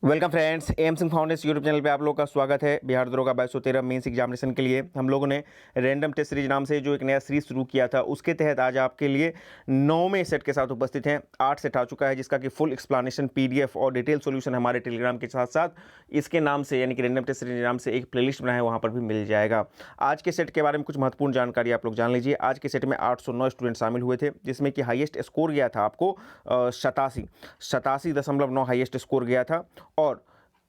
Welcome friends, M Singh foundation YouTube channel पे आप लोगों का स्वागत है। बिहार दरोगा 2213 मेंस एग्जामिनेशन के लिए हम लोगों ने रैंडम टेस्ट सीरीज नाम से जो एक नया सीरीज शुरू किया था, उसके तहत आज आपके लिए 9वें सेट के साथ उपस्थित हैं। 8 सेट आ चुका है, जिसका कि फुल एक्सप्लेनेशन पीडीएफ और डिटेल सॉल्यूशन हमारे टेलीग्राम के साथ साथ इसके नाम से यानी कि रैंडम टेस्ट सीरीज नाम से एक प्लेलिस्ट बनाया है, वहाँ पर भी मिल जाएगा। आज के सेट के बारे में कुछ महत्वपूर्ण जानकारी आप लोग जान लीजिए। आज के सेट में 809 स्टूडेंट शामिल हुए थे, जिसमें कि हाईएस्ट स्कोर गया था आपको 87.9 हाईएस्ट स्कोर गया था। और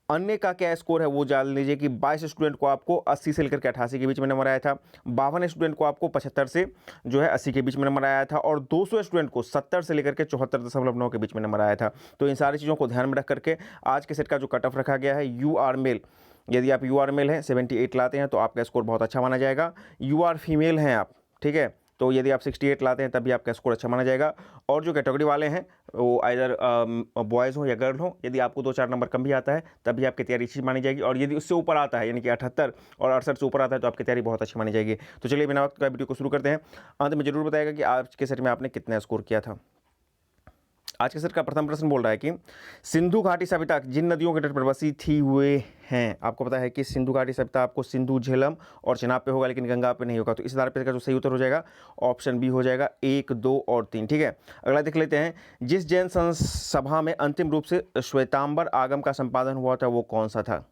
अन्य का क्या स्कोर है वो जान लीजिए कि 22 स्टूडेंट को आपको 80 से लेकर के 88 के बीच में नंबर आया था, 52 स्टूडेंट को आपको 75 से जो है 80 के बीच में नंबर आया था, और 200 स्टूडेंट को 70 से लेकर के 74.9 के बीच में नंबर आया था। तो इन सारी चीज़ों को ध्यान में रख करके आज के सेट का जो कट ऑफ रखा गया है, यू आर मेल, यदि आप यू आर मेल हैं 78 लाते हैं तो आपका स्कोर बहुत अच्छा माना जाएगा। यू आर फीमेल हैं आप, ठीक है, तो यदि आप 68 लाते हैं तब भी आपका स्कोर अच्छा माना जाएगा। और जो कैटेगरी वाले हैं वो आइदर बॉयज़ हो या गर्ल हो, यदि आपको 2-4 नंबर कम भी आता है तब भी आपकी तैयारी अच्छी मानी जाएगी। और यदि उससे ऊपर आता है यानी कि 78 और 68 से ऊपर आता है तो आपकी तैयारी बहुत अच्छी मानी जाएगी। तो चलिए बिना वक्त का वीडियो को शुरू करते हैं। अंत में जरूर बताएगा कि आज के सेट में आपने कितना स्कोर किया था। आज के सेट का प्रथम प्रश्न बोल रहा है कि सिंधु घाटी सभ्यता जिन नदियों के तट पर बसी थी हुए हैं। आपको पता है कि सिंधु घाटी सभ्यता आपको सिंधु, झेलम और चिनाब पे होगा, लेकिन गंगा पे नहीं होगा। तो इस आधार पे का जो सही उत्तर हो जाएगा ऑप्शन बी हो जाएगा, 1, 2 और 3। ठीक है, अगला देख लेते हैं। जिस जैन सभा में अंतिम रूप से श्वेतांबर आगम का संपादन हुआ था वो कौन सा था।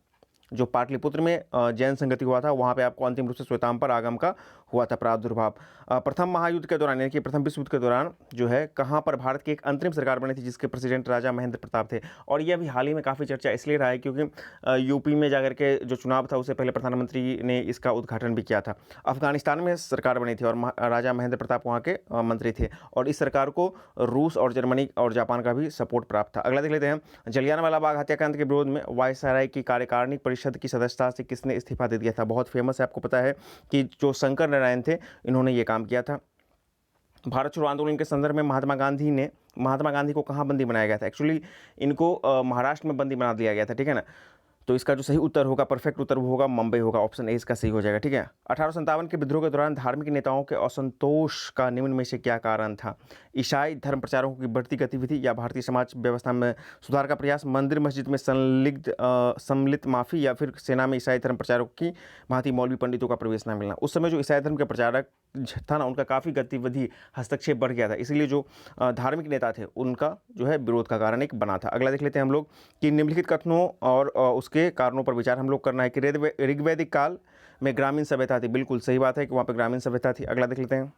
जो पाटलिपुत्र में जैन संगति हुआ था, वहाँ पे आपको अंतिम रूप से श्वेतांबर आगम का हुआ था प्रादुर्भाव। प्रथम महायुद्ध के दौरान यानी कि प्रथम विश्व युद्ध के दौरान जो है कहाँ पर भारत की एक अंतरिम सरकार बनी थी, जिसके प्रेसिडेंट राजा महेंद्र प्रताप थे। और ये अभी हाल ही में काफ़ी चर्चा इसलिए रहा है क्योंकि यूपी में जाकर के जो चुनाव था उससे पहले प्रधानमंत्री ने इसका उद्घाटन भी किया था। अफगानिस्तान में सरकार बनी थी और राजा महेंद्र प्रताप वहाँ के मंत्री थे, और इस सरकार को रूस और जर्मनी और जापान का भी सपोर्ट प्राप्त था। अगला देख लेते हैं। जलियांवाला बाग हत्याकांड के विरोध में वायसराय की कार्यकारिणी परिषद की सदस्यता से किसने इस्तीफा दे दिया था। बहुत फेमस है, आपको पता है कि जो शंकर नारायण थे इन्होंने ये काम किया था। भारत छोड़ो आंदोलन के संदर्भ में महात्मा गांधी को कहाँ बंदी बनाया गया था। एक्चुअली इनको महाराष्ट्र में बंदी बना दिया गया था, ठीक है ना। तो इसका जो सही उत्तर होगा, परफेक्ट उत्तर वो होगा मुंबई होगा, ऑप्शन ए इसका सही हो जाएगा। ठीक है, 1857 के विद्रोह के दौरान धार्मिक नेताओं के असंतोष का निम्न में से क्या कारण था। ईसाई धर्म प्रचारकों की बढ़ती गतिविधि, या भारतीय समाज व्यवस्था में सुधार का प्रयास, मंदिर मस्जिद में सम्मिलित माफी, या फिर सेना में ईसाई धर्म प्रचारकों की भांति मौलवी पंडितों का प्रवेश न मिलना। उस समय जो ईसाई धर्म के प्रचारक था ना, उनका काफ़ी गतिविधि हस्तक्षेप बढ़ गया था, इसीलिए जो धार्मिक नेता थे उनका जो है विरोध का कारण एक बना था। अगला देख लेते हैं हम लोग कि निम्नलिखित कथनों और उसके कारणों पर विचार हम लोग करना है कि ऋग्वैदिक काल में ग्रामीण सभ्यता थी। बिल्कुल सही बात है कि वहाँ पर ग्रामीण सभ्यता थी। अगला देख लेते हैं।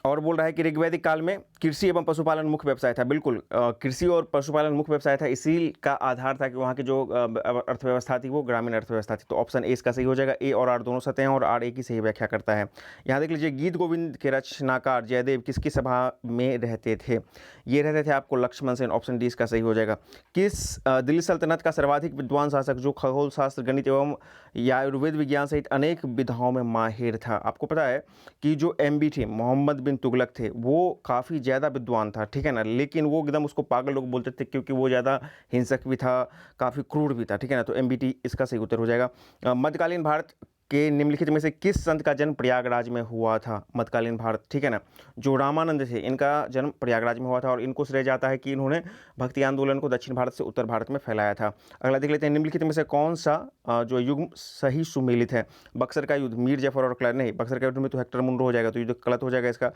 और बोल रहा है कि ऋग्वैदिक काल में कृषि एवं पशुपालन मुख्य व्यवसाय था। बिल्कुल कृषि और पशुपालन मुख्य व्यवसाय था, इसी का आधार था कि वहाँ की जो अर्थव्यवस्था थी वो ग्रामीण अर्थव्यवस्था थी। तो ऑप्शन ए इसका सही हो जाएगा। ए और आर दोनों सत्य हैं और आर ए की सही व्याख्या करता है। यहाँ देख लीजिए, गीत गोविंद के रचनाकार जयदेव किसकी सभा में रहते थे। ये रहते थे आपको लक्ष्मण सेन, ऑप्शन डी इसका सही हो जाएगा। किस दिल्ली सल्तनत का सर्वाधिक विद्वान शासक जो खगोल शास्त्र, गणित एवं या आयुर्वेद विज्ञान सहित अनेक विधाओं में माहिर था। आपको पता है कि जो एमबी थे, मोहम्मद बिन तुगलक थे, वो काफ़ी ज़्यादा विद्वान था, ठीक है ना, लेकिन वो एकदम उसको पागल लोग बोलते थे क्योंकि वो ज़्यादा हिंसक भी था, काफ़ी क्रूर भी था, ठीक है ना। तो एमबीटी इसका सही उत्तर हो जाएगा। मध्यकालीन भारत के निम्नलिखित में से किस संत का जन्म प्रयागराज में हुआ था। मध्यकालीन भारत, ठीक है ना, जो रामानंद थे इनका जन्म प्रयागराज में हुआ था, और इनको श्रेय जाता है कि इन्होंने भक्ति आंदोलन को दक्षिण भारत से उत्तर भारत में फैलाया था। अगला देख लेते हैं। निम्नलिखित में से कौन सा जो युग सही सुमेलित है। बक्सर का युद्ध, मीर जफर और क्लैर, नहीं, बक्सर का युद्ध में तो हेक्टर मुंडो हो जाएगा, तो युद्ध गलत हो जाएगा इसका।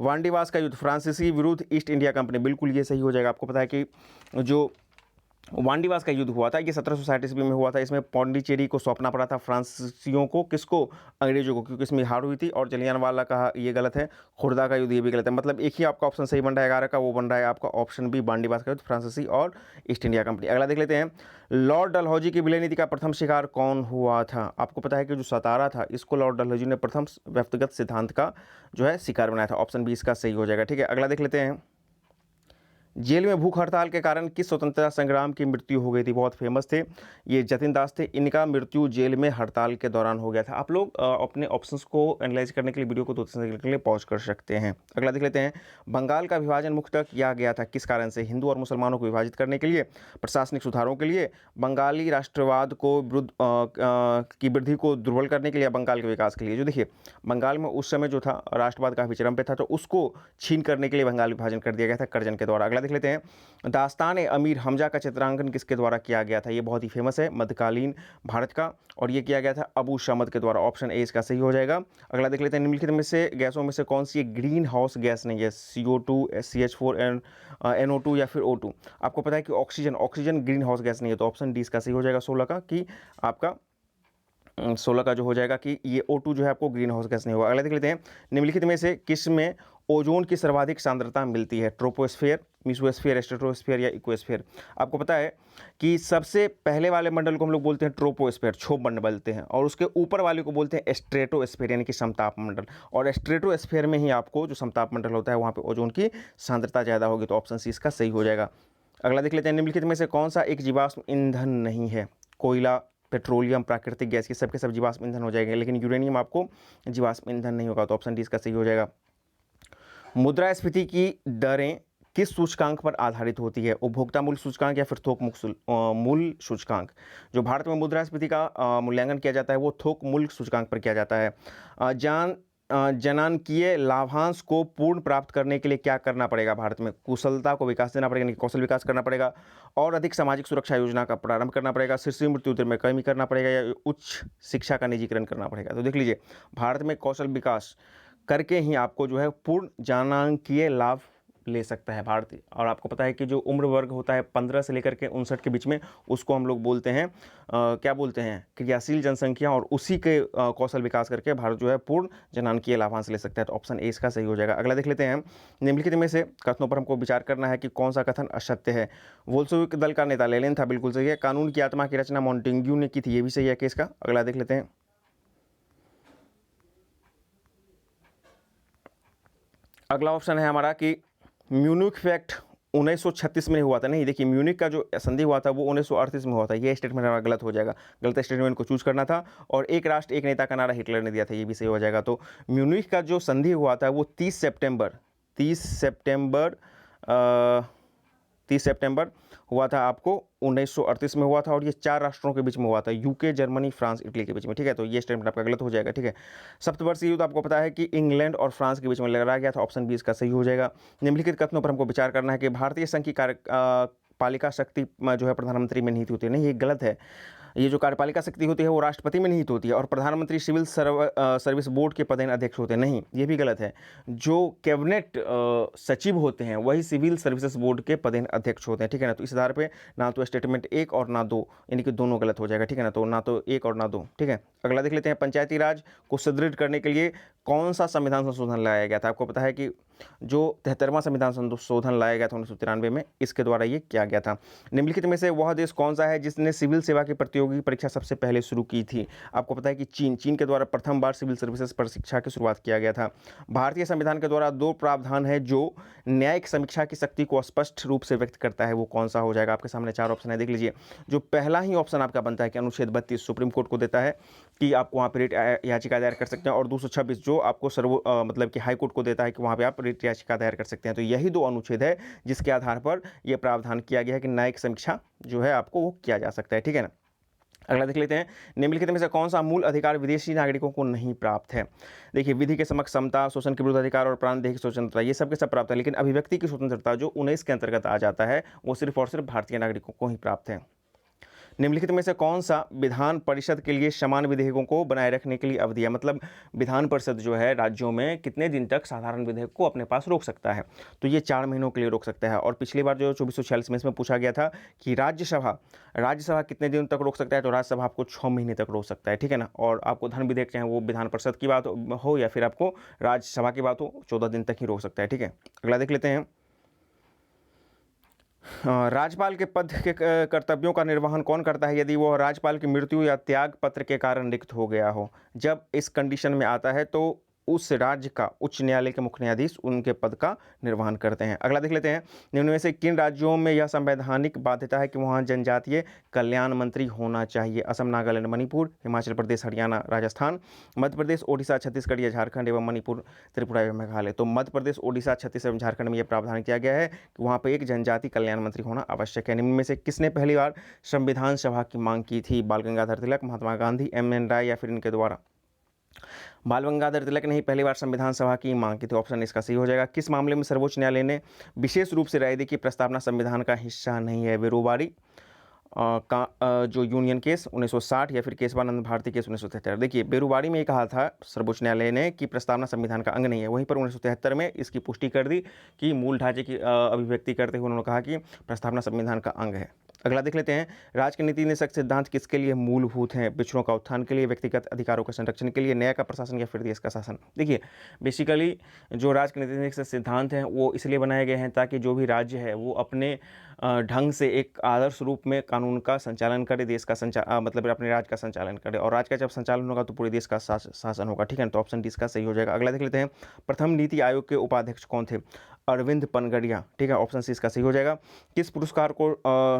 वांडीवास का युद्ध, फ्रांसीसी विरुद्ध ईस्ट इंडिया कंपनी, बिल्कुल ये सही हो जाएगा। आपको पता है कि जो वांडीवास का युद्ध हुआ था ये 1760 ईस्वी में हुआ था। इसमें पौंडीचेरी को सौंपना पड़ा था फ्रांसीसियों को, किसको, अंग्रेजों को, क्योंकि इसमें हार हुई थी। और जलियांवाला का ये गलत है, खुर्दा का युद्ध ये भी गलत है। मतलब एक ही आपका ऑप्शन सही बन रहा है 11 का, वो बन रहा है आपका ऑप्शन बी, वांडीवास का युद्ध, फ्रांसीसी और ईस्ट इंडिया कंपनी। अगला देख लेते हैं। लॉर्ड डलहौजी की विलय नीति का प्रथम शिकार कौन हुआ था। आपको पता है कि जो सतारा था इसको लॉर्ड डलहौजी ने प्रथम व्यक्तिगत सिद्धांत का जो है शिकार बनाया था। ऑप्शन बी इसका सही हो जाएगा। ठीक है, अगला देख लेते हैं। जेल में भूख हड़ताल के कारण किस स्वतंत्रता संग्राम की मृत्यु हो गई थी? बहुत फेमस थे, ये जतिन दास थे। इनका मृत्यु जेल में हड़ताल के दौरान हो गया था। आप लोग अपने ऑप्शंस को एनालाइज करने के लिए वीडियो को 2-3 सेकंड के लिए पॉज कर सकते हैं। अगला देख लेते हैं, बंगाल का विभाजन मुख्यतः किया गया था किस कारण से? हिंदू और मुसलमानों को विभाजित करने के लिए, प्रशासनिक सुधारों के लिए, बंगाली राष्ट्रवाद को की वृद्धि को दुर्बल करने के लिए, या बंगाल के विकास के लिए? जो देखिए, बंगाल में उस समय जो था राष्ट्रवाद काफ़ी चरम पे था, तो उसको छीन करने के लिए बंगाल विभाजन कर दिया गया था करजन के द्वारा। अगला देख लेते हैं, दास्तान अमीर हमजा का चित्रांकन किसके द्वारा किया गया था? ये बहुत ही फेमस है, मध्यकालीन भारत का, और ये किया गया था अबू शमद के द्वारा। ऑप्शन ए इसका सही हो जाएगा। अगला देख लेते हैं, निम्नलिखित में से गैसों में से कौन सी ग्रीन हाउस गैस नहीं है? CO2, CH4, NO2 या फिर O2? आपको पता है कि ऑक्सीजन ग्रीन हाउस गैस नहीं है, तो ऑप्शन डी इसका सही हो जाएगा 16 का, कि आपका 16 का जो हो जाएगा कि ये O2 जो है आपको ग्रीन हाउस गैस नहीं होगा। अगला देख लेते हैं, निम्नलिखित में से किस में ओजोन की सर्वाधिक सांद्रता मिलती है? ट्रोपोस्फेयर, मेसोस्फेयर, स्ट्रेटोस्फेयर या इकोस्फेयर? आपको पता है कि सबसे पहले वाले मंडल को हम लोग बोलते हैं ट्रोपोस्फेयर, क्षोभ मंडल बोलते हैं, और उसके ऊपर वाले को बोलते हैं स्ट्रेटोस्फेयर यानी कि समताप मंडल। और स्ट्रेटोस्फेयर में ही आपको जो समताप मंडल होता है वहाँ पे ओजोन की सांद्रता ज़्यादा होगी, तो ऑप्शन सी इसका सही हो जाएगा। अगला देख लेते हैं, निम्नलिखित में से कौन सा एक जीवाश्म ईंधन नहीं है? कोयला, पेट्रोलियम, प्राकृतिक गैस, ये सबके सब जीवाश्म ईंधन हो जाएंगे, लेकिन यूरेनियम आपको जीवाश्म ईंधन नहीं होगा, तो ऑप्शन डी इसका सही हो जाएगा। मुद्रास्फीति की दरें किस सूचकांक पर आधारित होती है? उपभोक्ता मूल्य सूचकांक या फिर थोक मूल्य सूचकांक? जो भारत में मुद्रास्फीति का मूल्यांकन किया जाता है वो थोक मूल्य सूचकांक पर किया जाता है। जनानकीय लाभांश को पूर्ण प्राप्त करने के लिए क्या करना पड़ेगा? भारत में कुशलता को विकास देना पड़ेगा, यानी कौशल विकास करना पड़ेगा, और अधिक सामाजिक सुरक्षा योजना का प्रारंभ करना पड़ेगा, शिशु मृत्यु दर में कमी करना पड़ेगा, या उच्च शिक्षा का निजीकरण करना पड़ेगा? तो देख लीजिए, भारत में कौशल विकास करके ही आपको जो है पूर्ण जनांकीय लाभ ले सकता है भारत। और आपको पता है कि जो उम्र वर्ग होता है 15 से लेकर के 59 के बीच में, उसको हम लोग बोलते हैं क्या बोलते हैं? क्रियाशील जनसंख्या, और उसी के कौशल विकास करके भारत जो है पूर्ण जनांकीय लाभांश ले सकता है, तो ऑप्शन ए इसका सही हो जाएगा। अगला देख लेते हैं, निम्नलिखित में से कथनों पर हमको विचार करना है कि कौन सा कथन असत्य है? बोल्शेविक दल का नेता लेनिन था, बिल्कुल सही है। कानून की आत्मा की रचना मॉन्टेग्यू ने की थी, ये भी सही है केस का। अगला देख लेते हैं, अगला ऑप्शन है हमारा कि म्यूनिख पैक्ट 1936 में हुआ था। नहीं, देखिए, म्यूनिख का जो संधि हुआ था वो 1938 में हुआ था। ये स्टेटमेंट हमारा गलत हो जाएगा, गलत स्टेटमेंट को चूज करना था। और एक राष्ट्र एक नेता का नारा हिटलर ने दिया था, ये भी सही हो जाएगा। तो म्यूनिख का जो संधि हुआ था वो 30 सितंबर हुआ था, आपको 1938 में हुआ था, और ये 4 राष्ट्रों के बीच में हुआ था, यूके, जर्मनी, फ्रांस, इटली के बीच में। ठीक है, तो ये स्टेटमेंट आपका गलत हो जाएगा। ठीक है, सप्तवर्षीय युद्ध आपको पता है कि इंग्लैंड और फ्रांस के बीच में लड़ा गया था, ऑप्शन बी इसका सही हो जाएगा। निम्नलिखित कथनों पर हमको विचार करना है कि भारतीय संघ की कार्यपालिका शक्ति जो है प्रधानमंत्री में निहित होती है। नहीं, ये गलत है। ये जो कार्यपालिका शक्ति होती है वो राष्ट्रपति में निहित होती है, और प्रधानमंत्री सिविल सर्विस बोर्ड के पदेन अध्यक्ष होते हैं। नहीं, ये भी गलत है। जो कैबिनेट सचिव होते हैं वही सिविल सर्विसेज बोर्ड के पदेन अध्यक्ष होते हैं। ठीक है ना, तो इस आधार पे ना तो स्टेटमेंट 1 और ना 2, यानी कि दोनों गलत हो जाएगा। ठीक है ना, तो ना तो 1 और ना 2। ठीक है, अगला देख लेते हैं, पंचायती राज को सुदृढ़ करने के लिए कौन सा संविधान संशोधन लाया गया था? आपको पता है कि जो 73वां संविधान संशोधन लाया गया था 1993 में, इसके द्वारा ये किया गया था। निम्नलिखित में से वह देश कौन सा है जिसने सिविल सेवा की प्रतियोगी परीक्षा सबसे पहले शुरू की थी? आपको पता है कि चीन के द्वारा प्रथम बार सिविल सर्विसेज परीक्षा की शुरुआत किया गया था। भारतीय संविधान के द्वारा 2 प्रावधान है जो न्यायिक समीक्षा की शक्ति को स्पष्ट रूप से व्यक्त करता है, वो कौन सा हो जाएगा? आपके सामने 4 ऑप्शन है, देख लीजिए। जो पहला ही ऑप्शन आपका बनता है कि अनुच्छेद 32 सुप्रीम कोर्ट को देता है कि आप वहाँ पर रिट याचिका दायर कर सकते हैं, और 226 जो आपको मतलब कि हाई कोर्ट को देता है कि वहाँ पे आप रिट याचिका दायर कर सकते हैं। तो यही 2 अनुच्छेद है जिसके आधार पर यह प्रावधान किया गया है कि न्यायिक समीक्षा जो है आपको वो किया जा सकता है। ठीक है ना, अगला देख लेते हैं, निम्नलिखित में से कौन सा मूल अधिकार विदेशी नागरिकों को नहीं प्राप्त है? देखिए, विधि के समक्ष समता, शोषण के विरुद्ध अधिकार और प्रांत स्वतंत्रता, ये सब के सब प्राप्त है, लेकिन अभिव्यक्ति की स्वतंत्रता जो 19 के अंतर्गत आ जाता है वो सिर्फ और सिर्फ भारतीय नागरिकों को ही प्राप्त है। निम्नलिखित में से कौन सा विधान परिषद के लिए समान विधेयकों को बनाए रखने के लिए अवधि है? मतलब विधान परिषद जो है राज्यों में कितने दिन तक साधारण विधेयक को अपने पास रोक सकता है? तो ये 4 महीनों के लिए रोक सकता है। और पिछली बार जो 2446 में इसमें पूछा गया था कि राज्यसभा कितने दिन तक रोक सकता है, तो राज्यसभा आपको 6 महीने तक रोक सकता है। ठीक है ना, और आपको धन विधेयक चाहे वो विधान परिषद की बात हो या फिर आपको राज्यसभा की बात हो, 14 दिन तक ही रोक सकता है। ठीक है, अगला देख लेते हैं, राज्यपाल के पद के कर्तव्यों का निर्वहन कौन करता है यदि वह राज्यपाल की मृत्यु या त्याग पत्र के कारण रिक्त हो गया हो? जब इस कंडीशन में आता है तो उस राज्य का उच्च न्यायालय के मुख्य न्यायाधीश उनके पद का निर्वहन करते हैं। अगला देख लेते हैं, निम्न में से किन राज्यों में यह संवैधानिक बाध्यता है कि वहाँ जनजातीय कल्याण मंत्री होना चाहिए? असम, नागालैंड, मणिपुर, हिमाचल प्रदेश, हरियाणा, राजस्थान, मध्य प्रदेश, ओडिशा, छत्तीसगढ़ या झारखंड एवं मणिपुर, त्रिपुरा एवं मेघालय। तो मध्य प्रदेश, ओडिशा, छत्तीसगढ़ एवं झारखंड में यह प्रावधान किया गया है कि वहाँ पर एक जनजाति कल्याण मंत्री होना आवश्यक है। निम्न में से किसने पहली बार संविधान सभा की मांग की थी? बाल गंगाधर तिलक, महात्मा गांधी, एम.एन. राय या फिर इनके द्वारा? बाल गंगाधर तिलक ने ही पहली बार संविधान सभा की मांग की थी। ऑप्शन इसका सही हो जाएगा। किस मामले में सर्वोच्च न्यायालय ने विशेष रूप से राय दी कि प्रस्तावना संविधान का हिस्सा नहीं है? बेरोबारी का जो यूनियन केस 1960 या फिर केशवानंद भारती केस 1973। देखिए, बेरोबारी में ये कहा था सर्वोच्च न्यायालय ने कि प्रस्तावना संविधान का अंग नहीं है। वहीं पर 1973 में इसकी पुष्टि कर दी कि मूल ढांचे की अभिव्यक्ति करते हुए उन्होंने कहा कि प्रस्तावना संविधान का अंग है। अगला देख लेते हैं, राज के नीति निषेध सिद्धांत किसके लिए मूलभूत हैं? पिछड़ों का उत्थान के लिए, व्यक्तिगत अधिकारों के संरक्षण के लिए, न्याय का प्रशासन या फिर देश का शासन? देखिए, बेसिकली जो राज के नीति निषेध सिद्धांत हैं वो इसलिए बनाए गए हैं ताकि जो भी राज्य है वो अपने ढंग से एक आदर्श रूप में कानून का संचालन करे, देश का मतलब अपने राज्य का संचालन करे, और राज्य का जब संचालन होगा तो पूरे देश का शासन होगा। ठीक है, तो ऑप्शन डी इसका सही हो जाएगा। अगला देख लेते हैं, प्रथम नीति आयोग के उपाध्यक्ष कौन थे? अरविंद पनगड़िया। ठीक है, ऑप्शन सी इसका सही हो जाएगा। किस पुरस्कार को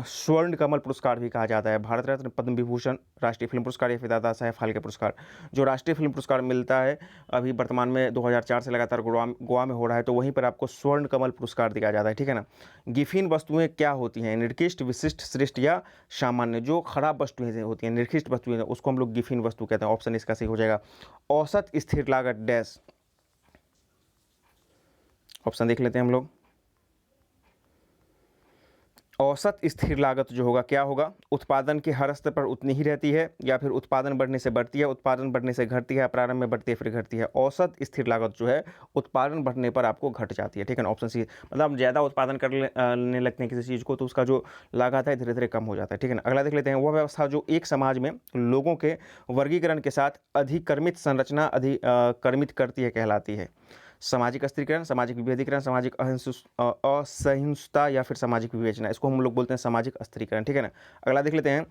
स्वर्ण कमल पुरस्कार भी कहा जाता है? भारत रत्न, पद्म विभूषण, राष्ट्रीय फिल्म पुरस्कार या फिर दादा साहेब फाल्के पुरस्कार? जो राष्ट्रीय फिल्म पुरस्कार मिलता है अभी वर्तमान में 2004 से लगातार गोवा में हो रहा है, तो वहीं पर आपको स्वर्ण कमल पुरस्कार दिया जाता है। ठीक है ना। गिफिन वस्तुएं क्या होती हैं? निर्दिष्ट, विशिष्ट, श्रेष्ठ या सामान्य? जो खराब वस्तुएं होती हैं, निर्दिष्ट वस्तुएं, उसको हम लोग गिफिन वस्तु कहते हैं। ऑप्शन इसका सही हो जाएगा। औसत स्थिर लागत डैश। ऑप्शन देख लेते हैं हम लोग। औसत स्थिर लागत जो होगा क्या होगा? उत्पादन के हर स्तर पर उतनी ही रहती है, या फिर उत्पादन बढ़ने से बढ़ती है, उत्पादन बढ़ने से घटती है, प्रारंभ में बढ़ती है फिर घटती है? औसत स्थिर लागत जो है उत्पादन बढ़ने पर आपको घट जाती है। ठीक है ना, ऑप्शन सी। मतलब आप ज़्यादा उत्पादन करने लगते हैं किसी चीज़ को तो उसका जो लागत है धीरे धीरे कम हो जाता है। ठीक है ना। अगला देख लेते हैं, वह व्यवस्था जो एक समाज में लोगों के वर्गीकरण के साथ अधिक्रमित संरचना कर्मित करती है कहलाती है? सामाजिक अस्थिरीकरण, सामाजिक विभेदीकरण, सामाजिक असहिष्णुता या फिर सामाजिक विवेचना? इसको हम लोग बोलते हैं सामाजिक अस्थिरीकरण। ठीक है ना। अगला देख लेते हैं,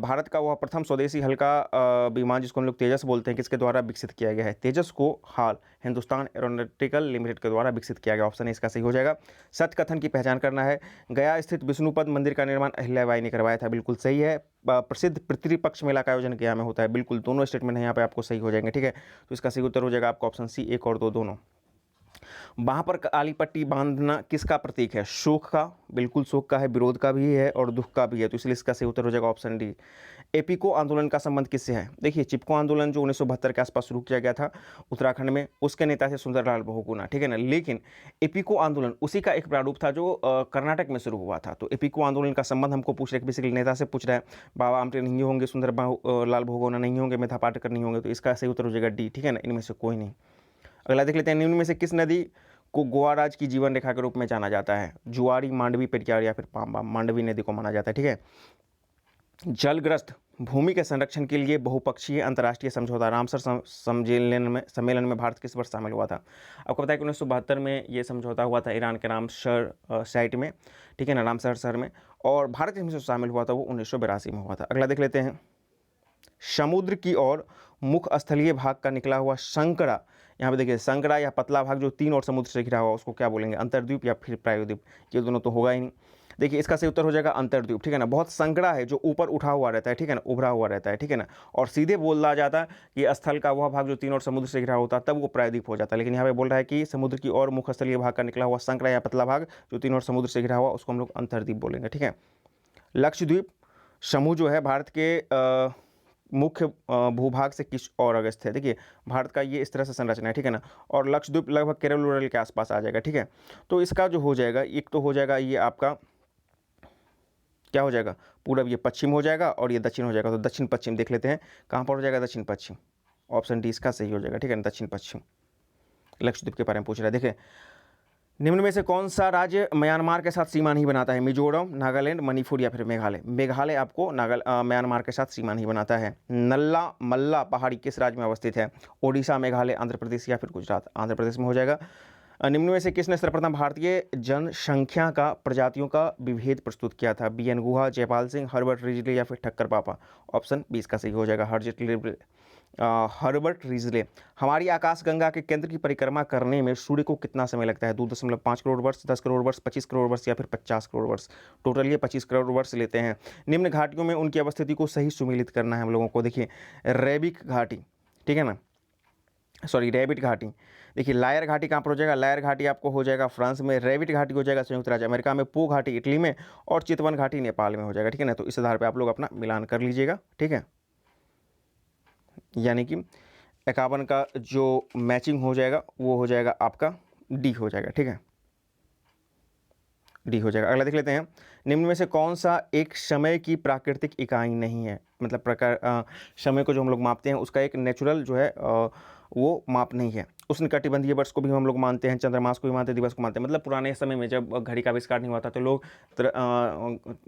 भारत का वह प्रथम स्वदेशी हल्का विमान जिसको हम लोग तेजस बोलते हैं किसके द्वारा विकसित किया गया है? तेजस को हाल हिंदुस्तान एरोनॉटिकल लिमिटेड के द्वारा विकसित किया गया। ऑप्शन इसका सही हो जाएगा। सत्य कथन की पहचान करना है। गया स्थित विष्णुपद मंदिर का निर्माण अहिल्याबाई ने करवाया था। बिल्कुल सही है। प्रसिद्ध पितृपक्ष मेला का आयोजन गया में होता है। बिल्कुल, दोनों स्टेटमेंट यहाँ पे आपको सही हो जाएंगे। ठीक है, तो इसका सही उत्तर हो जाएगा आपका ऑप्शन सी, 1 और 2 दोनों। वहाँ पर काली पट्टी बांधना किसका प्रतीक है? शोक का, बिल्कुल शोक का है, विरोध का भी है और दुख का भी है, तो इसलिए इसका सही उत्तर हो जाएगा ऑप्शन डी। एपीको आंदोलन का संबंध किससे है? देखिए, चिपको आंदोलन जो 1972 के आसपास शुरू किया गया था उत्तराखंड में, उसके नेता थे सुंदरलाल बहुगुणा। ठीक है ना। लेकिन एपीको आंदोलन उसी का एक प्रारूप था जो कर्नाटक में शुरू हुआ था। तो एपीको आंदोलन का संबंध हमको पूछ रहे, बेसिकली नेता से पूछ रहा है। बाबा आमटे नहीं होंगे, सुंदरलाल बहुगुणा नहीं होंगे, मेधा पाटकर नहीं होंगे, तो इसका सही उत्तर हो जाएगा डी। ठीक है ना, इनमें से कोई नहीं। अगला देख लेते हैं, निम्न में से किस नदी को गोवा राज्य की जीवन रेखा के रूप में जाना जाता है? जुआरी, मांडवी, पेरियार या फिर पांबा? मांडवी नदी को माना जाता है। ठीक है। जलग्रस्त भूमि के संरक्षण के लिए बहुपक्षीय अंतर्राष्ट्रीय समझौता रामसर सम्मेलन में भारत किस वर्ष शामिल हुआ था? आपको पता है कि 1972 में ये समझौता हुआ था ईरान के रामसर साइट में। ठीक है ना, रामसर शहर में। और भारत इसमें शामिल हुआ था वो 1982 में हुआ था। अगला देख लेते हैं, समुद्र की ओर मुख स्थलीय भाग का निकला हुआ संकरा, यहाँ पे देखिए संकरा या पतला भाग जो 3 और समुद्र से घिरा हुआ उसको क्या बोलेंगे? अंतर्द्वीप या फिर प्रायोद्वीप? ये दोनों तो होगा ही नहीं। देखिए, इसका सही उत्तर हो जाएगा अंतर्द्वीप। ठीक है ना। बहुत संकरा है जो ऊपर उठा हुआ रहता है। ठीक है ना, उभरा हुआ रहता है। ठीक है ना। और सीधे बोला जाता है कि स्थल का वह भाग जो 3 और समुद्र से घिरा होता है तब वो प्रायद्वीप हो जाता है। लेकिन यहाँ पे बोल रहा है कि समुद्र की ओर मुख स्थलीय भाग का निकला हुआ संकरा या पतला भाग जो 3 और समुद्र से घिरा हुआ उसको हम लोग अंतर्द्वीप बोलेंगे। ठीक है। लक्षद्वीप समूह जो है भारत के मुख्य भूभाग से किस और अगस्त है? देखिए, भारत का ये इस तरह से संरचना है। ठीक है ना। और लक्षद्वीप लगभग केरल उरल के आसपास आ जाएगा। ठीक है। तो इसका जो हो जाएगा, एक तो हो जाएगा ये आपका क्या हो जाएगा? पूरब, ये पश्चिम हो जाएगा और ये दक्षिण हो जाएगा। तो दक्षिण पश्चिम देख लेते हैं कहाँ पर हो जाएगा? दक्षिण पश्चिम। ऑप्शन डी इसका सही हो जाएगा। ठीक है ना, दक्षिण पश्चिम। लक्षद्वीप के बारे में पूछ रहा है। देखिए, निम्न में से कौन सा राज्य म्यांमार के साथ सीमा नहीं बनाता है? मिजोरम, नागालैंड, मणिपुर या फिर मेघालय? मेघालय आपको म्यांमार के साथ सीमा नहीं बनाता है। नल्ला मल्ला पहाड़ी किस राज्य में अवस्थित है? ओडिशा, मेघालय, आंध्र प्रदेश या फिर गुजरात? आंध्र प्रदेश में हो जाएगा। निम्न में से किसने सर्वप्रथम भारतीय जनसंख्या का प्रजातियों का विभेद प्रस्तुत किया था? BN गुहा, जयपाल सिंह, हर्बर्ट रिजली या फिर ठक्कर पापा? ऑप्शन 20 का सही हो जाएगा। हर्बर्ट हर्बर्ट रीजले, हमारी आकाशगंगा के केंद्र की परिक्रमा करने में सूर्य को कितना समय लगता है? 2.5 करोड़ वर्ष, 10 करोड़ वर्ष, 25 करोड़ वर्ष या फिर 50 करोड़ वर्ष। टोटल ये 25 करोड़ वर्ष लेते हैं। निम्न घाटियों में उनकी अवस्थिति को सही सुमेलित करना है हम लोगों को। देखिए रेबिक घाटी, ठीक है ना, सॉरी रैबिट घाटी। देखिए लायर घाटी कहाँ पर हो जाएगा? लायर घाटी आपको हो जाएगा फ्रांस में, रैबिट घाटी हो जाएगा संयुक्त राज्य अमेरिका में, पो घाटी इटली में और चितवन घाटी नेपाल में हो जाएगा, ठीक है ना। तो इस आधार पर आप लोग अपना मिलान कर लीजिएगा, ठीक है। यानी कि 51 का जो मैचिंग हो जाएगा वो हो जाएगा आपका डी हो जाएगा, ठीक है, डी हो जाएगा। अगला देख लेते हैं, निम्न में से कौन सा एक समय की प्राकृतिक इकाई नहीं है? मतलब समय को जो हम लोग मापते हैं उसका एक नेचुरल जो है वो माप नहीं है। उष्णकटिबंधीय वर्ष को भी हम लोग मानते हैं, चंद्रमास को भी मानते हैं, दिवस को मानते हैं। मतलब पुराने समय में जब घड़ी का आविष्कार नहीं हुआ था तो लोग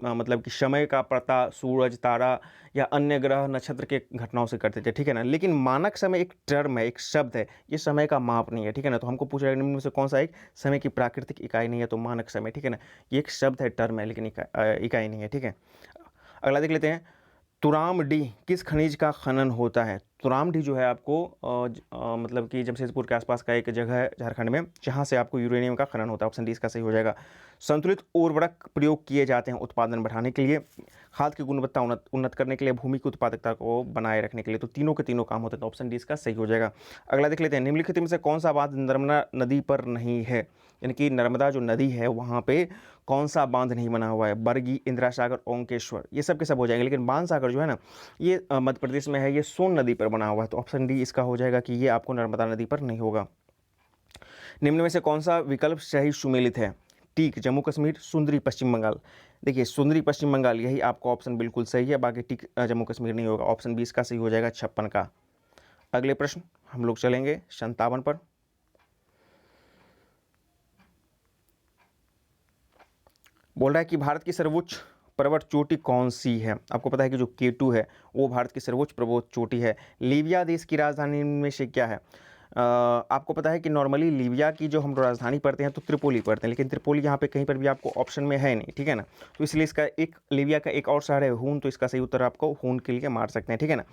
मतलब कि समय का पता सूरज, तारा या अन्य ग्रह नक्षत्र के घटनाओं से करते थे, ठीक है ना। लेकिन मानक समय एक टर्म है, एक शब्द है, ये समय का माप नहीं है, ठीक है ना। तो हमको पूछ रहा है निम्न में से कौन सा एक समय की प्राकृतिक इकाई नहीं है? तो मानक समय, ठीक है ना। ये एक शब्द है, टर्म है, लेकिन इकाई नहीं है, ठीक है। अगला देख लेते हैं, तुराम-डी किस खनिज का खनन होता है? तुराम-डी जो है आपको मतलब कि जमशेदपुर के आसपास का एक जगह है झारखंड में, जहाँ से आपको यूरेनियम का खनन होता है। ऑप्शन डी इसका सही हो जाएगा। संतुलित उर्वरक प्रयोग किए जाते हैं उत्पादन बढ़ाने के लिए, खाद की गुणवत्ता उन्नत करने के लिए, भूमि की उत्पादकता को बनाए रखने के लिए। तो तीनों के तीनों काम होते हैं, तो ऑप्शन डी इसका सही हो जाएगा। अगला देख लेते हैं, निम्नलिखित में से कौन सा बांध नर्मदा नदी पर नहीं है? यानी कि नर्मदा जो नदी है वहाँ पे कौन सा बांध नहीं बना हुआ है? बरगी, इंदिरा सागर, ओंकेश्वर, ये सब के सब हो जाएंगे। लेकिन बाण सागर जो है ना, ये मध्य प्रदेश में है, ये सोन नदी पर बना हुआ है। तो ऑप्शन डी इसका हो जाएगा कि ये आपको नर्मदा नदी पर नहीं होगा। निम्न में से कौन सा विकल्प सही सुमेलित है? टीक जम्मू कश्मीर, सुंदरी पश्चिम बंगाल। देखिए सुंदरी पश्चिम बंगाल, यही आपका ऑप्शन बिल्कुल सही है, बाकी टीक जम्मू कश्मीर नहीं होगा। ऑप्शन बी इसका सही हो जाएगा, 56 का। अगले प्रश्न हम लोग चलेंगे 57 पर। बोल रहा है कि भारत की सर्वोच्च पर्वत चोटी कौन सी है? आपको पता है कि जो K2 है वो भारत की सर्वोच्च पर्वत चोटी है। लीबिया देश की राजधानी में से क्या है? आपको पता है कि नॉर्मली लीबिया की जो हम राजधानी पढ़ते हैं तो त्रिपोली पढ़ते हैं, लेकिन त्रिपोली यहाँ पे कहीं पर भी आपको ऑप्शन में है नहीं, ठीक है ना। तो इसलिए इसका एक लीबिया का एक और शहर है हून, तो इसका सही उत्तर आपको हून के लिए मार सकते हैं, ठीक है ना।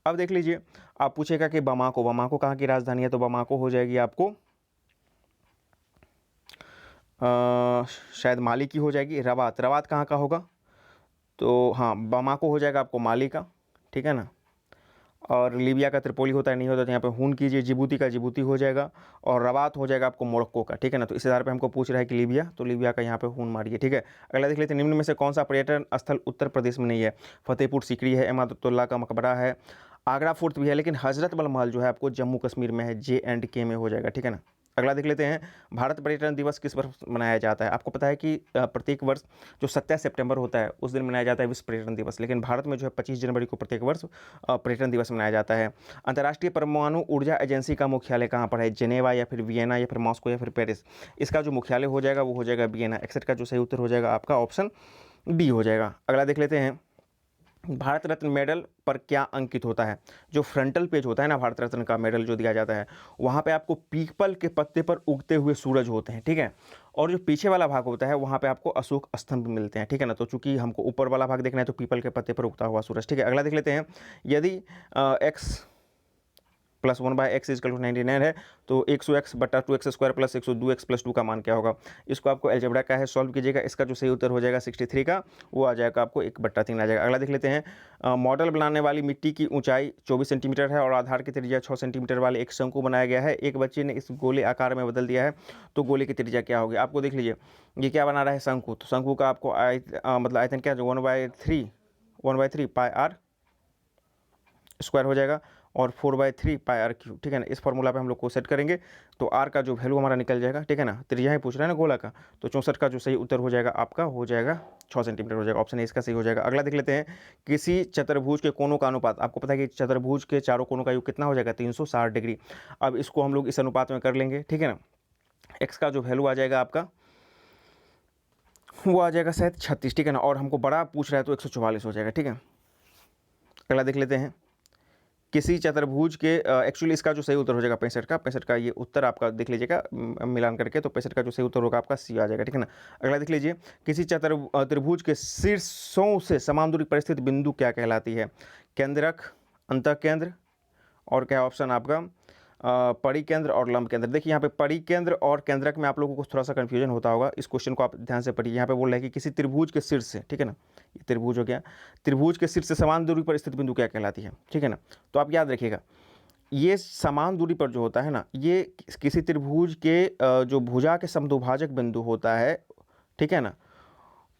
अब देख लीजिए, आप पूछेगा कि बमाको, बमाको कहाँ की राजधानी है? तो बमाको हो जाएगी आपको शायद माली की हो जाएगी। रबात, रबात कहाँ का होगा? तो हाँ बमाको हो जाएगा आपको माली का, ठीक है ना। और लीबिया का त्रिपोली होता है, नहीं होता तो यहाँ पे हून कीजिए। जिबूती का जिबूती हो जाएगा और रबात हो जाएगा आपको मोरक्को का, ठीक है ना। तो इस आधार पे हमको पूछ रहा है कि लीबिया, तो लीबिया का यहाँ पे हून मारिए, ठीक है। अगला देख लेते हैं, निम्न में से कौन सा पर्यटन स्थल उत्तर प्रदेश में नहीं है? फतेहपुर सीकरी है, इमादतुल्ला का मकबरा है, आगरा फोर्ट भी है, लेकिन हजरत बल महल जो है आपको जम्मू कश्मीर में है, J&K में हो जाएगा, ठीक है ना। अगला देख लेते हैं, भारत पर्यटन दिवस किस वर्ष मनाया जाता है? आपको पता है कि प्रत्येक वर्ष जो 27 सितंबर होता है उस दिन मनाया जाता है विश्व पर्यटन दिवस, लेकिन भारत में जो है 25 जनवरी को प्रत्येक वर्ष पर्यटन दिवस मनाया जाता है। अंतर्राष्ट्रीय परमाणु ऊर्जा एजेंसी का मुख्यालय कहाँ पर है? जेनेवा या फिर वियना या फिर मॉस्को या फिर पेरिस? इसका जो मुख्यालय हो जाएगा वो हो जाएगा वियना। 61 का जो सही उत्तर हो जाएगा आपका ऑप्शन डी हो जाएगा। अगला देख लेते हैं, भारत रत्न मेडल पर क्या अंकित होता है? जो फ्रंटल पेज होता है ना भारत रत्न का मेडल जो दिया जाता है, वहाँ पे आपको पीपल के पत्ते पर उगते हुए सूरज होते हैं, ठीक है। और जो पीछे वाला भाग होता है वहाँ पे आपको अशोक स्तंभ मिलते हैं, ठीक है ना। तो चूंकि हमको ऊपर वाला भाग देखना है तो पीपल के पत्ते पर उगता हुआ सूरज, ठीक है। अगला देख लेते हैं, यदि x प्लस 1/x इज 99 है तो 100x बटा 2x² प्लस 102x प्लस 2 का मान क्या होगा? इसको आपको अलजेब्रा का है, सॉल्व कीजिएगा। इसका जो सही उत्तर हो जाएगा 63 का, वो आ जाएगा आपको 1/3 आ जाएगा। अगला देख लेते हैं, मॉडल बनाने वाली मिट्टी की ऊंचाई 24 सेंटीमीटर है और आधार की त्रिज्या 6 सेंटीमीटर वाले एक शंकु बनाया गया है। एक बच्चे ने इस गोले आकार में बदल दिया है, तो गोले की त्रिज्या क्या होगी? आपको देख लीजिए, ये क्या बना रहा है? शंकु। तो शंकु का आपको मतलब आयतन क्या है? 1/3 पाई आर स्क्वायर हो जाएगा और 4/3 पाई आर क्यूब, ठीक है ना। इस फॉर्मूला पे हम लोग को सेट करेंगे तो आर का जो वैल्यू हमारा निकल जाएगा, ठीक है ना। त्रिज्या ही पूछ रहा है ना गोला का, तो 64 का जो सही उत्तर हो जाएगा आपका हो जाएगा 6 सेंटीमीटर हो जाएगा। ऑप्शन ए इसका सही हो जाएगा। अगला देख लेते हैं, किसी चतुर्भुज के कोनों का अनुपात, आपको पता है कि चतुर्भुज के चारों कोनों का योग कितना हो जाएगा? 360 डिग्री। अब इसको हम लोग इस अनुपात में कर लेंगे, ठीक है ना। एक्स का जो वैल्यू आ जाएगा आपका वो आ जाएगा शायद 36, ठीक है ना। और हमको बड़ा पूछ रहा है तो 144 हो जाएगा, ठीक है। अगला देख लेते हैं, किसी चतुर्भुज के एक्चुअली इसका जो सही उत्तर हो जाएगा 65 का ये उत्तर आपका देख लीजिएगा मिलान करके, तो 65 का जो सही उत्तर होगा आपका सी आ जाएगा, ठीक है ना। अगला देख लीजिए, किसी त्रिभुज के शीर्षों से समान दूरी पर स्थित बिंदु क्या कहलाती है? केंद्रक, अंतःकेंद्र, और क्या ऑप्शन आपका परिकेंद्र और लंब केंद्र। देखिए यहाँ पे परिकेंद्र और केंद्रक में आप लोगों को थोड़ा सा कन्फ्यूजन होता होगा, इस क्वेश्चन को आप ध्यान से पढ़िए। यहाँ पे बोल रहा है कि किसी त्रिभुज के शीर्ष से, ठीक है ना, ये त्रिभुज हो गया, त्रिभुज के शीर्ष से समान दूरी पर स्थित बिंदु क्या कहलाती है, ठीक है ना। तो आप याद रखिएगा, ये समान दूरी पर जो होता है ना, ये किसी त्रिभुज के जो भुजा के समद्विभाजक बिंदु होता है, ठीक है ना,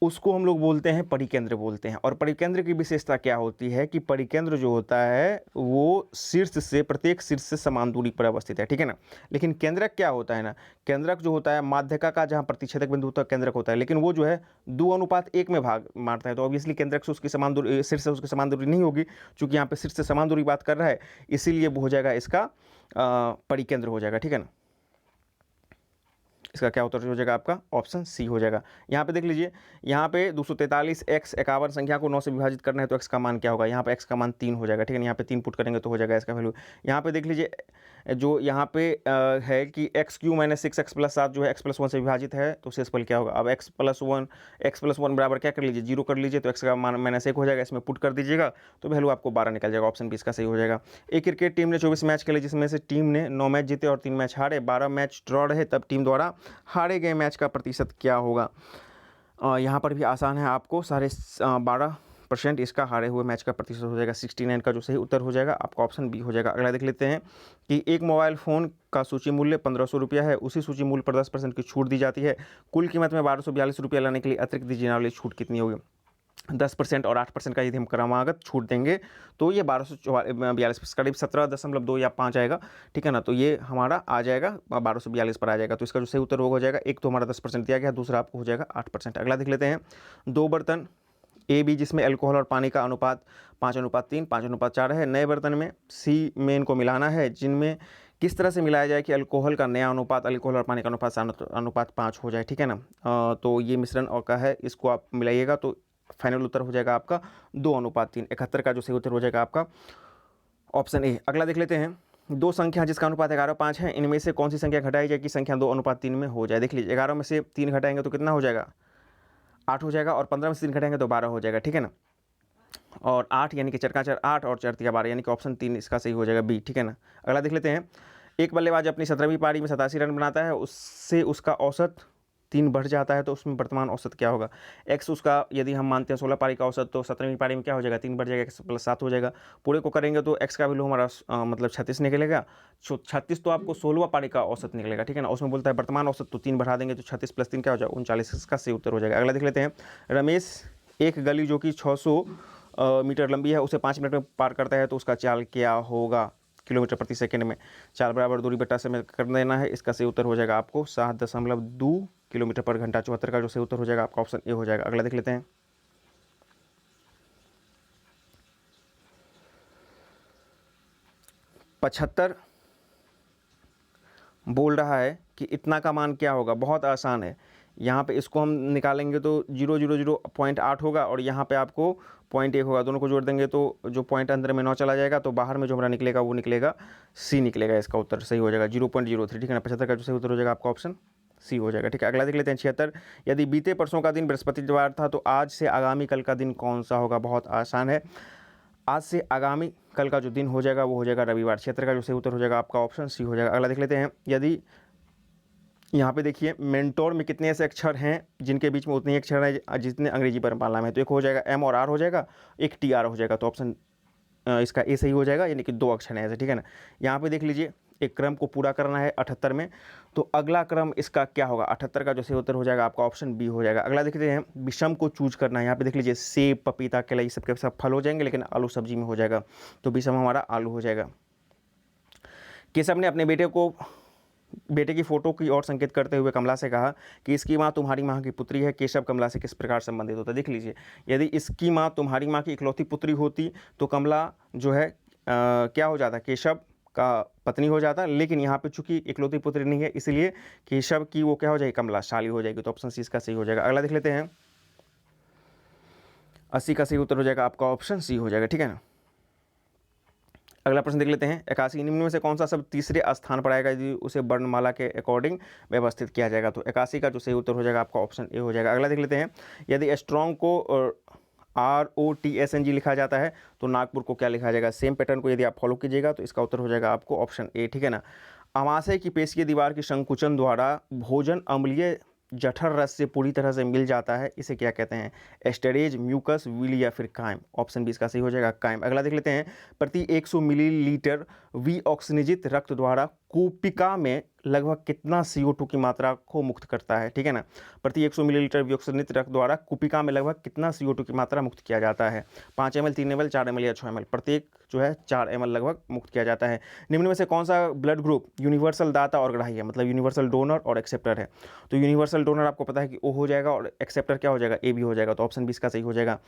उसको हम लोग बोलते हैं परिकेंद्र बोलते हैं। और परिकेंद्र की विशेषता क्या होती है कि परिकेंद्र जो होता है वो शीर्ष से, प्रत्येक शीर्ष से समान दूरी पर अवस्थित है, ठीक है ना। लेकिन केंद्रक क्या होता है ना, केंद्रक जो होता है माध्यका का जहाँ प्रतिच्छेदक बिंदु होता है केंद्रक होता है, लेकिन वो जो है 2:1 में भाग मारता है। तो ऑब्वियसली केंद्रक से उसकी समान दूरी, शीर्ष से उसकी समान दूरी नहीं होगी, चूंकि यहाँ पे शीर्ष से समान दूरी बात कर रहा है, इसीलिए वो हो जाएगा इसका परिकेंद्र हो जाएगा, ठीक है ना। इसका क्या उत्तर हो जाएगा आपका ऑप्शन सी हो जाएगा। यहाँ पे देख लीजिए, यहाँ पे 243 x 51 संख्या को 9 से विभाजित करना है तो x का मान क्या होगा, यहाँ पे x का मान 3 हो जाएगा, ठीक है ना। यहाँ पे 3 पुट करेंगे तो हो जाएगा इसका वैल्यू। यहाँ पे देख लीजिए, जो यहाँ पे है कि x³ - 6x + 7 जो है x+1 से विभाजित है, तो शेषफल क्या होगा। अब x+1 बराबर क्या कर लीजिए, 0 कर लीजिए, तो x का मान -1 हो जाएगा, इसमें पुट कर दीजिएगा तो वैल्यू आपको 12 निकल जाएगा। ऑप्शन बी इसका सही हो जाएगा। एक क्रिकेट टीम ने 24 मैच खेले, जिसमें से टीम ने 9 मैच जीते और 3 मैच हारे, 12 मैच ड्रॉ रहे, तब टीम द्वारा हारे गए मैच का प्रतिशत क्या होगा। यहाँ पर भी आसान है, आपको 12.5% इसका हारे हुए मैच का प्रतिशत हो जाएगा। 69 का जो सही उत्तर हो जाएगा आपका ऑप्शन बी हो जाएगा। अगला देख लेते हैं कि एक मोबाइल फ़ोन का सूची मूल्य 1500 रुपया है, उसी सूची मूल्य पर 10% की छूट दी जाती है, कुल कीमत में 1242 रुपया लाने के लिए अतिरिक्त दी जाने वाली छूट कितनी होगी। 10% और 8% का यदि हम क्रमागत छूट देंगे तो ये 1242 करीब 17.2 या 5 आएगा, ठीक है ना। तो ये हमारा आ जाएगा 1242 पर आ जाएगा। तो इसका जो सही उत्तर हो जाएगा, एक तो हमारा 10% दिया गया, दूसरा आपको हो जाएगा 8%। अगला देख लेते हैं, 2 बर्तन ए बी जिसमें अल्कोहल और पानी का अनुपात 5:3, 5:4 है, नए बर्तन में सी में इनको मिलाना है, जिनमें किस तरह से मिलाया जाए कि अल्कोहल का नया अनुपात अल्कोहल और पानी का अनुपात 5 हो जाए, ठीक है ना। तो ये मिश्रण और का है, इसको आप मिलाइएगा तो फाइनल उत्तर हो जाएगा आपका 2:3। 71 का जो सही उत्तर हो जाएगा आपका ऑप्शन ए। अगला देख लेते हैं, दो संख्या जिसका अनुपात 11:5 है, इनमें से कौन सी संख्या घटाई जाए कि संख्या 2:3 में हो जाए। देख लीजिए, 11 में से 3 घटाएंगे तो कितना हो जाएगा, 8 हो जाएगा, और 15 में से 3 घटाएंगे तो 12 हो जाएगा, ठीक है ना। और 8 यानी कि 4 का 4 8 और 4 12 यानी कि ऑप्शन 3 इसका सही हो जाएगा बी, ठीक है ना। अगला देख लेते हैं, एक बल्लेबाज अपनी 17वीं पारी में 87 रन बनाता है, उससे उसका औसत 3 बढ़ जाता है, तो उसमें वर्तमान औसत क्या होगा। एक्स उसका यदि हम मानते हैं 16 पारी का औसत, तो 17वीं पारी में क्या हो जाएगा, 3 बढ़ जाएगा, x + 7 हो जाएगा। पूरे को करेंगे तो x का वैल्यू हमारा मतलब 36 निकलेगा। 36 तो आपको 16वां पारी का औसत निकलेगा, ठीक है ना। उसमें बोलता है वर्तमान औसत, तो 3 बढ़ा देंगे तो 36 + 3 क्या हो जाएगा, 39। इसका सही उत्तर हो जाएगा। अगला देख लेते हैं, रमेश एक गली जो कि 600 मीटर लंबी है उसे 5 मिनट में पार करता है, तो उसका चाल क्या होगा किलोमीटर प्रति सेकंड में। चाल बराबर दूरी बटा समय कर देना है, इसका सही उत्तर हो जाएगा आपको 7.2 किलोमीटर पर घंटा। 74 का जो सही उत्तर हो जाएगा आपका ऑप्शन ए हो जाएगा। अगला देख लेते हैं, 75 बोल रहा है कि इतना का मान क्या होगा। बहुत आसान है, यहाँ पे इसको हम निकालेंगे तो 0.008 होगा, और यहाँ पे आपको 0.1 होगा, दोनों को जोड़ देंगे तो जो पॉइंट अंदर में 9 चला जाएगा, तो बाहर में जो हमारा निकलेगा वो निकलेगा सी निकलेगा। इसका उत्तर सही हो जाएगा 0.03, ठीक है ना। 75 का जो सही उत्तर हो जाएगा आपका ऑप्शन सी हो जाएगा, ठीक है। अगला देख लेते हैं, 76 यदि बीते परसों का दिन बृहस्पतिवार था तो आज से आगामी कल का दिन कौन सा होगा। बहुत आसान है, आज से आगामी कल का जो दिन हो जाएगा वो हो जाएगा रविवार। 76 का जो सही उत्तर हो जाएगा आपका ऑप्शन सी हो जाएगा। अगला देख लेते हैं, यदि यहाँ पे देखिए मेंटोर में कितने ऐसे अक्षर हैं जिनके बीच में उतने ही अक्षर हैं जितने अंग्रेजी वर्णमाला में, तो एक हो जाएगा एम और आर हो जाएगा, एक टी आर हो जाएगा, तो ऑप्शन इसका ए सही हो जाएगा, यानी कि 2 अक्षर हैं ऐसे, ठीक है ना। यहाँ पे देख लीजिए, एक क्रम को पूरा करना है 78 में, तो अगला क्रम इसका क्या होगा, 78 का जो सही उत्तर हो जाएगा आपका ऑप्शन बी हो जाएगा। अगला देखते हैं, विषम को चूज करना है। यहाँ पे देख लीजिए, सेब पपीता केला ये सब के सब फल हो जाएंगे, लेकिन आलू सब्जी में हो जाएगा, तो विषम हमारा आलू हो जाएगा। केशव ने अपने बेटे की फोटो की ओर संकेत करते हुए कमला से कहा कि इसकी माँ तुम्हारी माँ की पुत्री है। केशव कमला से किस प्रकार संबंधित होता है। देख लीजिए, यदि इसकी माँ तुम्हारी माँ की इकलौती पुत्री होती तो कमला जो है क्या हो जाता, केशव का पत्नी हो जाता, लेकिन यहाँ पे चूंकि इकलौती पुत्री नहीं है इसलिए केशव की वो क्या हो जाएगी, कमला शाली हो जाएगी, तो ऑप्शन सी इसका सही हो जाएगा। अगला देख लेते हैं, 80 का सही उत्तर हो जाएगा आपका ऑप्शन सी हो जाएगा, ठीक है ना। अगला प्रश्न देख लेते हैं, 81 निम्न में से कौन सा शब्द तीसरे स्थान पर आएगा यदि उसे वर्णमाला के अकॉर्डिंग व्यवस्थित किया जाएगा, तो 81 का जो सही उत्तर हो जाएगा आपका ऑप्शन ए हो जाएगा। अगला देख लेते हैं, यदि स्ट्रॉन्ग को ROTSNG लिखा जाता है, तो नागपुर को क्या लिखा जाएगा? सेम पैटर्न को यदि आप फॉलो कीजिएगा तो इसका उत्तर हो जाएगा आपको ऑप्शन ए, ठीक है ना। अमाशय की पेशीय दीवार की संकुचन द्वारा भोजन अम्लीय जठर रस से पूरी तरह से मिल जाता है, इसे क्या कहते हैं? एस्टरेज, म्यूकस, विल या फिर कायम। ऑप्शन बी इसका सही हो जाएगा कायम। अगला देख लेते हैं, प्रति 100 मिलीलीटर विऑक्सीनिजित रक्त द्वारा कूपिका में लगभग कितना CO2 की मात्रा को मुक्त करता है, ठीक है ना। प्रति 100 मिलीलीटर विऑक्सीनिजित रक्त द्वारा कूपिका में लगभग कितना CO2 की मात्रा मुक्त किया जाता है? 5 ml, 3 ml, 4 ml या 6 ml? प्रत्येक जो है 4 ml लगभग मुक्त किया जाता है। निम्न में से कौन सा ब्लड ग्रुप यूनिवर्सल दाता और ग्राही है, मतलब यूनिवर्सल डोनर और एक्सेप्टर है? तो यूनिवर्सल डोनर आपको पता है कि O हो जाएगा और एक्सेप्टर क्या हो जाएगा? AB हो जाएगा, तो ऑप्शन बी इसका सही हो जाएगा।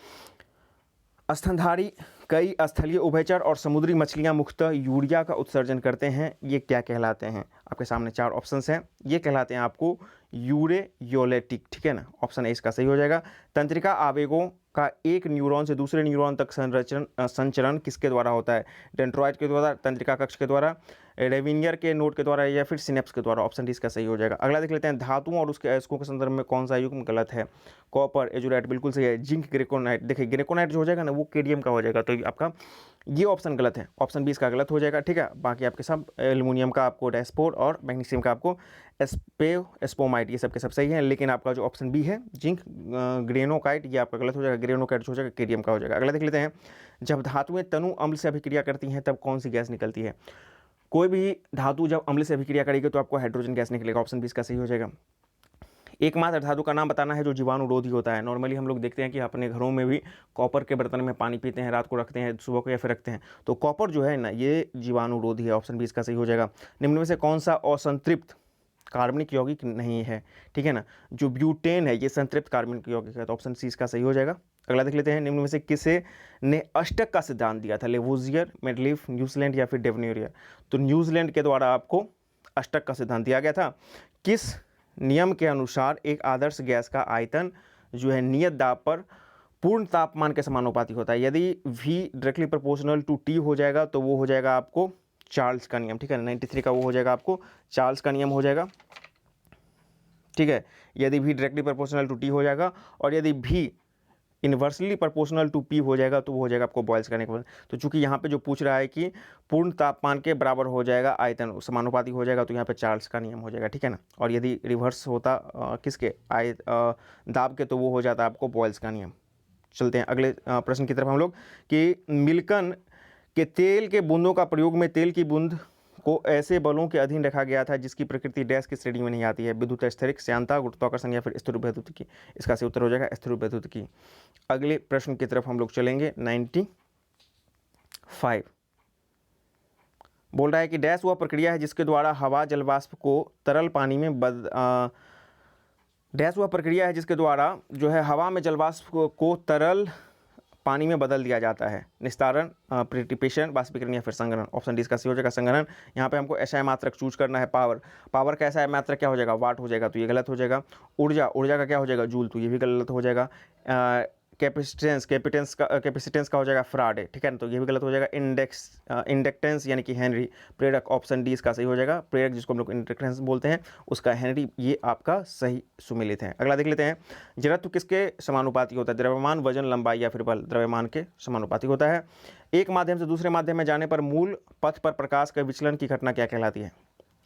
स्तनधारी कई स्थलीय, उभयचर और समुद्री मछलियां मुख्यतः यूरिया का उत्सर्जन करते हैं, ये क्या कहलाते हैं? आपके सामने 4 ऑप्शंस हैं, ये कहलाते हैं आपको यूरेयोलेटिक, ठीक है ना। ऑप्शन ए इसका सही हो जाएगा। तंत्रिका आवेगों का एक न्यूरॉन से दूसरे न्यूरॉन तक संचरण किसके द्वारा होता है? डेंड्रॉइड के द्वारा, तंत्रिका कक्ष के द्वारा, रेविनियर के नोड के द्वारा या फिर सिनेप्स के द्वारा? ऑप्शन डी इसका सही हो जाएगा। अगला देख लेते हैं, धातुओं और उसके अयस्कों के संदर्भ में कौन सा युग्म गलत है? कॉपर, एजुराइट बिल्कुल सही है। जिंक, ग्रेकोनाइट, देखिए ग्रेकोनाइट जो हो जाएगा ना वो केडियम का हो जाएगा, तो आपका ये ऑप्शन गलत है, ऑप्शन बी इसका गलत हो जाएगा, ठीक है। बाकी आपके सब एल्युमिनियम का आपको डैशपोर्ड और मैग्नीशियम का आपको एस्पोमाइट, ये सब के सब सही है, लेकिन आपका जो ऑप्शन बी है जिंक ग्रेनोकाइट, ये आपका गलत हो जाएगा। ग्रेनोकाइट जो हो जाएगा केडियम का हो जाएगा। अगला देख लेते हैं, जब धातुएं तनु अम्ल से अभिक्रिया करती हैं तब कौन सी गैस निकलती है? कोई भी धातु जब अम्ल से अभिक्रिया करेगी तो आपको हाइड्रोजन गैस निकलेगा, ऑप्शन बी इसका सही हो जाएगा। एकमात्र धातु का नाम बताना है जो जीवाणुरोधी होता है। नॉर्मली हम लोग देखते हैं कि अपने घरों में भी कॉपर के बर्तन में पानी पीते हैं, रात को रखते हैं, सुबह को या फिर रखते हैं, तो कॉपर जो है ना ये जीवाणुरोधी है, ऑप्शन बी इसका सही हो जाएगा। निम्न में से कौन सा असंतृप्त कार्बनिक यौगिक नहीं है, ठीक है ना? जो ब्यूटेन है ये संतृप्त कार्बनिक यौगिक है, तो ऑप्शन सी इसका सही हो जाएगा। अगला देख लेते हैं, निम्न में से किसे ने अष्टक का सिद्धांत दिया था? लेवोजियर, मेडलीफ, न्यूजीलैंड या फिर डेवनियर? तो न्यूजीलैंड के द्वारा आपको अष्टक का सिद्धांत दिया गया था। किस नियम के अनुसार एक आदर्श गैस का आयतन जो है नियत दाब पर पूर्ण तापमान के समानुपाती होता है? यदि V directly proportional to T हो जाएगा तो वो हो जाएगा आपको चार्ल्स का नियम, ठीक है ना। 93 का वो हो जाएगा आपको चार्ल्स का नियम हो जाएगा, ठीक है। यदि V directly proportional to T हो जाएगा और यदि V inversely proportional to P हो जाएगा तो वो हो जाएगा आपको बॉयल्स का नियम। तो चूंकि यहाँ पे जो पूछ रहा है कि पूर्ण तापमान के बराबर हो जाएगा आयतन, समानुपाती हो जाएगा, तो यहाँ पे चार्ल्स का नियम हो जाएगा, ठीक है ना। और यदि रिवर्स होता किसके दाब के, तो वो हो जाता आपको बॉयल्स का नियम। चलते हैं अगले प्रश्न की तरफ हम लोग, कि मिल्कन के तेल के बूंदों का प्रयोग में तेल की बूंद को ऐसे बलों के अधीन रखा गया था जिसकी प्रकृति डैश की श्रेणी में नहीं आती है? विद्युत स्थैतिक, श्यानता, गुरुत्वाकर्षण या फिर स्थिर विद्युत की? इसका सही उत्तर हो जाएगा स्थिर विद्युत की। अगले प्रश्न की तरफ हम लोग चलेंगे। 95 बोल रहा है कि डैश वह प्रक्रिया है जिसके द्वारा हवा जलवाष्प को तरल पानी में डैश वह प्रक्रिया है जिसके द्वारा जो है हवा में जलवाष्प को तरल पानी में बदल दिया जाता है? निस्तारण, प्रेसिपिटेशन, बाष्पीकरण या फिर संघनन? ऑप्शन डी इसका सही हो जाएगा संघनन। यहाँ पे हमको SI मात्रक चूज करना है। पावर का SI मात्रक क्या हो जाएगा? वाट हो जाएगा, तो ये गलत हो जाएगा। ऊर्जा का क्या हो जाएगा? जूल, तो ये भी गलत हो जाएगा। कैपेसिटेंस का हो जाएगा फ्राडे, ठीक है ना, तो ये भी गलत हो जाएगा। इंडक्टेंस यानी कि हेनरी। प्रेरक, ऑप्शन डी इसका सही हो जाएगा। प्रेरक जिसको हम लोग इंडक्टेंस बोलते हैं उसका हेनरी, ये आपका सही सुमेलित है। अगला देख लेते हैं, जड़त्व किसके समानुपाती होता है? द्रव्यमान, वजन, लंबाई या फिर बल? द्रव्यमान के समानुपाती होता है। एक माध्यम से दूसरे माध्यम में जाने पर मूल पथ पर प्रकाश के विचलन की घटना क्या कहलाती है?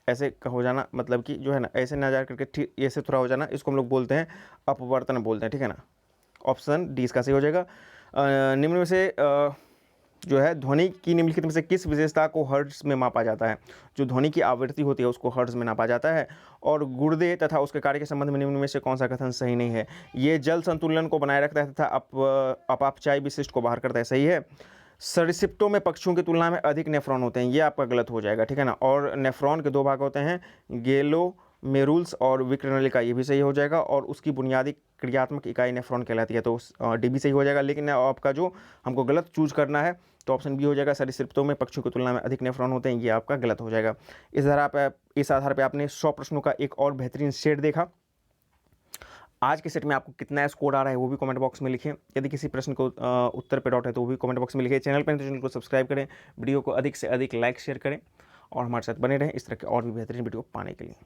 ऐसे हो जाना, मतलब कि जो है ना ऐसे ना जा करके ठीक ऐसे थोड़ा हो जाना, इसको हम लोग बोलते हैं अपवर्तन बोलते हैं, ठीक है ना। ऑप्शन डी इसका सही हो जाएगा। निम्न में से जो है ध्वनि की निम्नलिखित में से किस विशेषता को हर्ट्ज में मापा जाता है? जो ध्वनि की आवृत्ति होती है उसको हर्ट्ज में नापा जाता है। और गुर्दे तथा उसके कार्य के संबंध में निम्न में से कौन सा कथन सही नहीं है? ये जल संतुलन को बनाए रखता है तथा अपापचायी विशिष्ट को बाहर करता है, सही है। सरीसृपों में पक्षियों की तुलना में अधिक नेफ्रॉन होते हैं, ये आपका गलत हो जाएगा, ठीक है ना। और नेफ्रॉन के 2 भाग होते हैं, ग्लोमेरुल्स और विक्रनलिका, ये भी सही हो जाएगा। और उसकी बुनियादी क्रियात्मक इकाई नेफ्रॉन कहलाती है, तो डी भी सही हो जाएगा। लेकिन आपका जो हमको गलत चूज करना है तो ऑप्शन बी हो जाएगा, सरीसृपों में पक्षियों की तुलना में अधिक नेफ्रॉन होते हैं, ये आपका गलत हो जाएगा। इस आधार पर आपने 100 प्रश्नों का एक और बेहतरीन सेट देखा। आज के सेट में आपको कितना स्कोर आ रहा है वो भी कमेंट बॉक्स में लिखें। यदि किसी प्रश्न को उत्तर पे डाउट है तो वो भी कमेंट बॉक्स में लिखें। चैनल पर तो चैनल को सब्सक्राइब करें, वीडियो को अधिक से अधिक लाइक शेयर करें और हमारे साथ बने रहें इस तरह के और भी बेहतरीन वीडियो पाने के लिए।